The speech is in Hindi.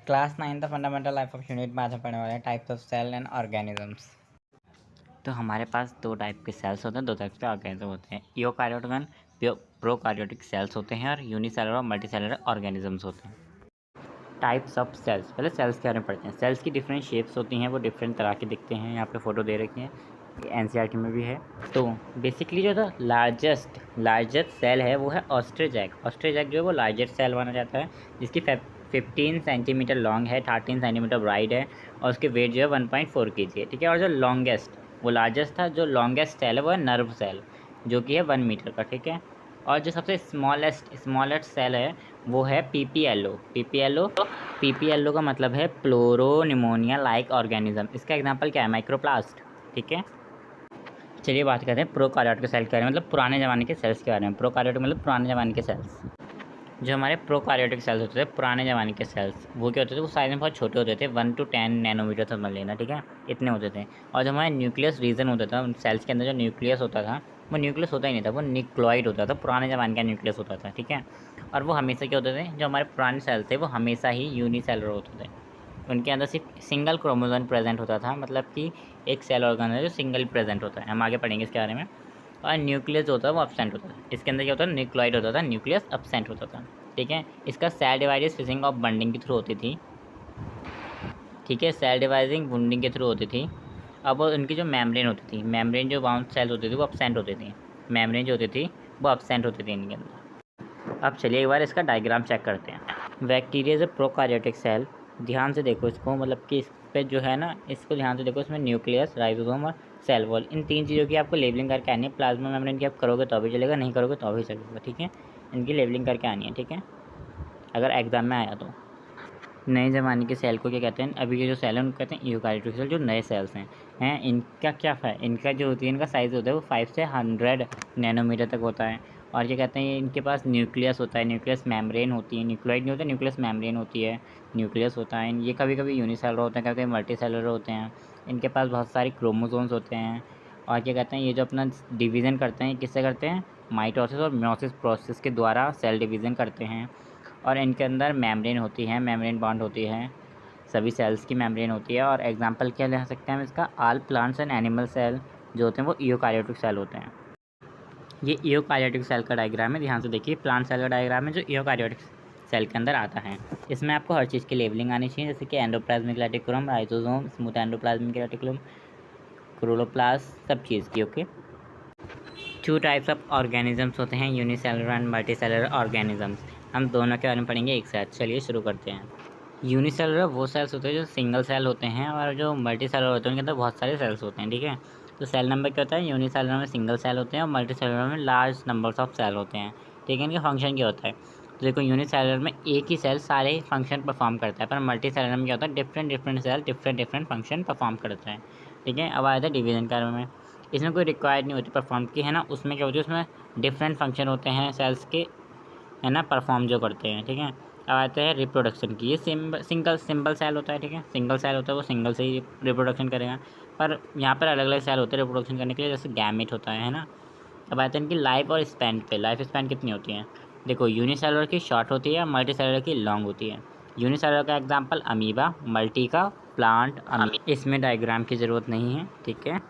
Class 9 fundamental life of unit में आज हम पढ़ने वाले हैं types of cell and organisms. तो हमारे पास दो टाइप के सेल्स होते हैं, दो टाइप के ऑर्गेनिज्म होते हैं। यूकार्योटिक एंड प्रोकार्योटिक सेल्स होते हैं और यूनिसेलुलर और मल्टीसेलुलर ऑर्गेनिजम्स होते हैं। टाइप्स ऑफ सेल्स, पहले सेल्स के बारे में पढ़ते हैं। सेल्स की डिफरेंट शेप्स होती हैं, वो डिफरेंट तरह के दिखते हैं। यहाँ पे फोटो दे रखी है, एनसीईआरटी में भी है। तो बेसिकली जो था लार्जेस्ट सेल है वो है ऑस्ट्रिच एग। ऑस्ट्रिच एग जो है वो लार्जेस्ट सेल माना जाता है, जिसकी 15 सेंटीमीटर लॉन्ग है, 13 सेंटीमीटर ब्राइड है और उसके वेट जो है 1.4 kg है, ठीक है। और जो लॉन्गेस्ट, वो लार्जेस्ट था, जो लॉन्गेस्ट सेल है वो है नर्व सेल, जो कि है 1 मीटर का, ठीक है। और जो सबसे स्मॉलेस्ट सेल है वो है पीपीएलओ का मतलब है प्लोरोनिमोनिया लाइक ऑर्गेनिज्म। इसका एग्जांपल क्या है? माइक्रोप्लास्ट, ठीक है। चलिए बात करते हैं प्रोकार्योटिक सेल के बारे में, मतलब पुराने ज़माने के सेल्स के बारे में। प्रोकार्योटिक मतलब पुराने ज़माने के सेल्स। जो हमारे प्रोकार्योटिक सेल्स होते थे, पुराने ज़माने के सेल्स, वो क्या होते थे? वो साइज में बहुत छोटे होते थे, 1 to 10 नैनोमीटर समझ लेना, ठीक है, इतने होते थे। और जो हमारे न्यूक्लियस रीजन होता था, सेल्स के अंदर जो न्यूक्लियस होता था, वो न्यूक्लियस होता ही नहीं था, वो न्यूक्लॉइड होता था, पुराने ज़माने का न्यूक्लियस होता था, ठीक है। और वो हमेशा क्या होते थे? जो हमारे पुराने सेल्स थे वो हमेशा ही यूनिसेलुलर होते थे। उनके अंदर सिर्फ सिंगल क्रोमोसोम प्रेजेंट होता था, मतलब कि एक सेल ऑर्गन है जो सिंगल प्रेजेंट होता है। हम आगे पढ़ेंगे इसके बारे में। और न्यूक्लियस होता है वो एब्सेंट होता है। इसके अंदर क्या होता है? न्यूक्लॉइड होता था, न्यूक्लियस एब्सेंट होता था, ठीक है। इसका सेल डिवाइडेड फिशिंग और बॉन्डिंग के थ्रू होती थी, ठीक है। सेल डिवाइडिंग बॉन्डिंग के थ्रू होती थी। अब उनकी जो मेम्ब्रेन होती थी, मेम्ब्रेन जो बाउंड सेल होती थी वो एब्सेंट होती थी, मेम्ब्रेन जो होती थी वो एब्सेंट होती थी इनके अंदर। अब चलिए एक बार इसका डायग्राम चेक करते हैं। बैक्टीरिया इज प्रोकार्योटिक सेल, ध्यान से देखो इसको, मतलब कि इस पे जो है ना, इसको ध्यान से देखो। इसमें न्यूक्लियस, राइबोसोम और सेल वॉल, इन तीन चीज़ों की आपको लेबलिंग करके आनी है। प्लाज्मा मेम्ब्रेन की आप करोगे तो भी चलेगा, नहीं करोगे तो भी चलेगा, ठीक है। इनकी लेबलिंग करके आनी है, ठीक है, अगर एग्जाम में आया तो। नए ज़माने के सेल को क्या कहते हैं? अभी के जो सेल हैं उनको कहते हैं यूकार्योटिक सेल। जो नए सेल्स हैं इनका क्या है? इनका जो होती है, इनका साइज़ होता है वो 5 से 100 नैनोमीटर तक होता है। और क्या कहते हैं? इनके पास न्यूक्लियस होता है, न्यूक्लियस मेम्ब्रेन होती है, न्यूक्लियोइड नहीं होता, न्यूक्लियस मेम्ब्रेन होती है, न्यूक्लियस होता है। ये कभी कभी यूनिसेलुलर होते हैं, कभी मल्टी सेलुलर होते हैं। इनके पास बहुत सारे क्रोमोसोम्स होते हैं। और क्या कहते हैं? ये जो अपना डिवीज़न करते हैं, किससे करते हैं? माइटोसिस और मियोसिस प्रोसेस के द्वारा सेल डिवीज़न करते हैं। और इनके अंदर मेम्ब्रेन होती है, मेम्ब्रेन बॉन्ड होती है, सभी सेल्स की मेम्ब्रेन होती है। और एग्जांपल क्या ले सकते हैं हम इसका? All plants and animal cell जो होते हैं वो यूकार्योटिक सेल होते हैं। ये यूकार्योटिक सेल का डायग्राम है, ध्यान से देखिए। प्लांट सेल का डायग्राम है जो यूकार्योटिक सेल के अंदर आता है। इसमें आपको हर चीज़ की लेबलिंग आनी चाहिए, जैसे कि endoplasmic reticulum, rhizosome, smooth endoplasmic reticulum, chloroplast, सब चीज़ की, ओके। 2 टाइप्स ऑफ ऑर्गेनिजम्स होते हैं, यूनिसेलुलर एंड मल्टीसेलुलर ऑर्गेनिजम्स। हम दोनों के बारे में पढ़ेंगे एक साथ। चलिए शुरू करते हैं। यूनिसेलुलर वो सेल्स होते हैं जो सिंगल सेल होते हैं, और जो मल्टीसेलुलर होते हैं उनके अंदर बहुत सारे सेल्स होते हैं, ठीक है। तो सेल नंबर क्या होता है? यूनिसेलुलर में सिंगल सेल होते हैं और मल्टीसेलुलर में लार्ज नंबर्स ऑफ सेल होते हैं, ठीक है। इनका फंक्शन क्या होता है? तो देखो, यूनिसेलुलर में एक ही सेल सारे फंक्शन परफॉर्म करता है, पर मल्टीसेलुलर में क्या होता है? Different cell different function perform करते हैं, ठीक है। अब आया था डिवीजन के बारे में। इसमें कोई रिक्वायर्ड नहीं होती परफॉर्म की, है ना। उसमें क्या होती है? उसमें डिफरेंट फंक्शन होते हैं सेल्स के, है ना, परफॉर्म जो करते हैं, ठीक है। अब आते हैं रिप्रोडक्शन की। ये सिंगल सेल होता है, ठीक है। सिंगल सेल होता है, वो सिंगल से ही रिप्रोडक्शन करेगा। पर यहाँ पर अलग अलग सेल होते हैं रिप्रोडक्शन करने के लिए, जैसे गैमेट होता है ना। अब आते हैं इनकी लाइफ और स्पैन पे। लाइफ स्पैन कितनी होती है? देखो, यूनिसेलुलर की शॉर्ट होती है, मल्टीसेलुलर की लॉन्ग होती है। यूनिसेलुलर का एग्जाम्पल अमीबा, मल्टी का प्लांट। इसमें डायग्राम की ज़रूरत नहीं है, ठीक है।